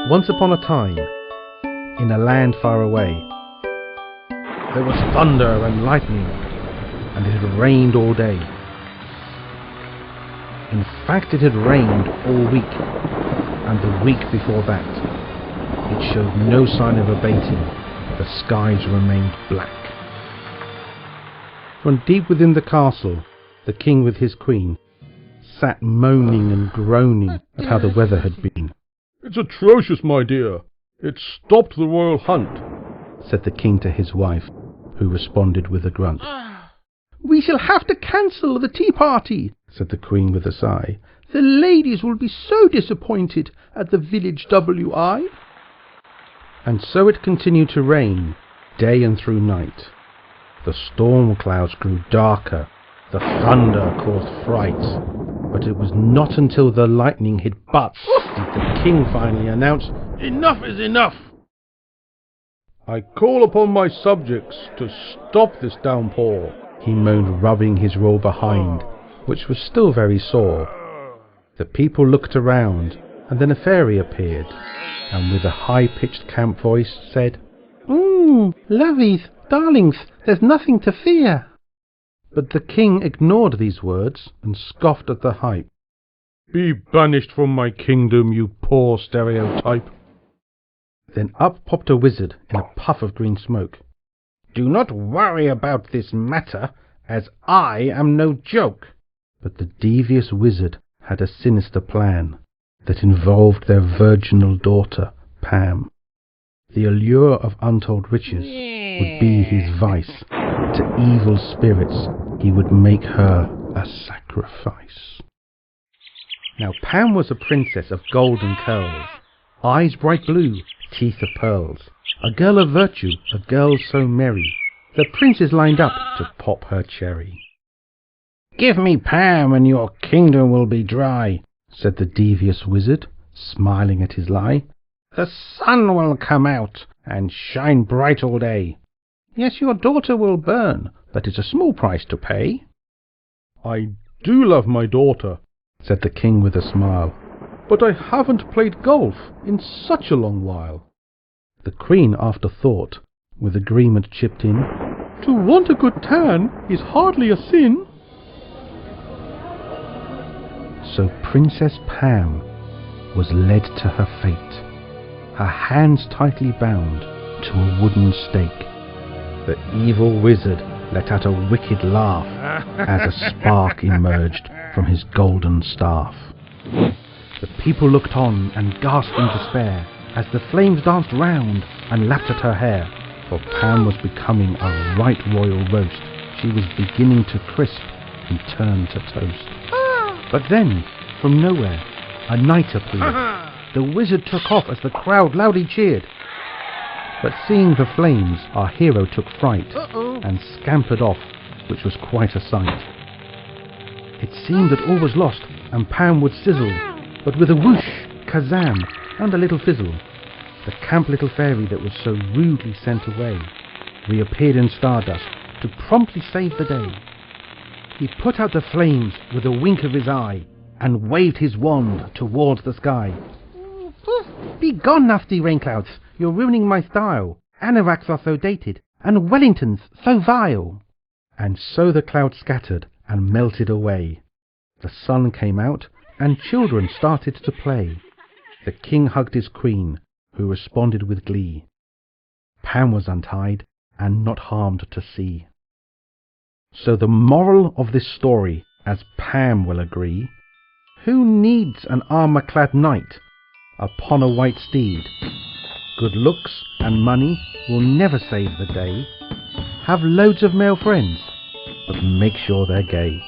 Once upon a time, in a land far away, there was thunder and lightning, and it had rained all day. In fact, it had rained all week, and the week before that. It showed no sign of abating. The skies remained black. From deep within the castle, the king with his queen sat moaning and groaning at how the weather had been. "It's atrocious, my dear. It stopped the royal hunt," said the king to his wife, who responded with a grunt. "We shall have to cancel the tea party," said the queen with a sigh. "The ladies will be so disappointed at the village WI." And so it continued to rain, day and through night. The storm clouds grew darker, the thunder caused fright, but it was not until the lightning hit butts did the king finally announce, "Enough is enough! "I call upon my subjects to stop this downpour," he moaned, rubbing his raw behind, which was still very sore. The people looked around, and then a fairy appeared, and with a high-pitched camp voice said, "Lovies, darlings, there's nothing to fear." But the king ignored these words and scoffed at the hype. "Be banished from my kingdom, you poor stereotype." Then up popped a wizard in a puff of green smoke. "Do not worry about this matter, as I am no joke." But the devious wizard had a sinister plan that involved their virginal daughter, Pam. The allure of untold riches would be his vice. To evil spirits he would make her a sacrifice. Now Pam was a princess of golden curls, eyes bright blue, teeth of pearls, a girl of virtue, a girl so merry, the princes lined up to pop her cherry. "Give me Pam and your kingdom will be dry," said the devious wizard, smiling at his lie. "The sun will come out and shine bright all day. Yes, your daughter will burn, but it's a small price to pay." "I do love my daughter," said the king with a smile, "but I haven't played golf in such a long while." The queen, after thought, with agreement chipped in, "To want a good tan is hardly a sin." So Princess Pam was led to her fate, her hands tightly bound to a wooden stake. The evil wizard let out a wicked laugh as a spark emerged from his golden staff. The people looked on and gasped in despair as the flames danced round and lapped at her hair, for Pam was becoming a right royal roast. She was beginning to crisp and turn to toast. But then, from nowhere, a knight appeared. The wizard took off as the crowd loudly cheered. But seeing the flames, our hero took fright and scampered off, which was quite a sight. It seemed that all was lost and Pam would sizzle, but with a whoosh, kazam, and a little fizzle, the camp little fairy that was so rudely sent away reappeared in stardust to promptly save the day. He put out the flames with a wink of his eye and waved his wand towards the sky. "Be gone, nasty rain clouds, you're ruining my style. Anoraks are so dated, and Wellingtons so vile." And so the clouds scattered and melted away. The sun came out, and children started to play. The king hugged his queen, who responded with glee. Pam was untied and not harmed to see. So the moral of this story, as Pam will agree, who needs an armour-clad knight upon a white steed? Good looks and money will never save the day. Have loads of male friends, but make sure they're gay.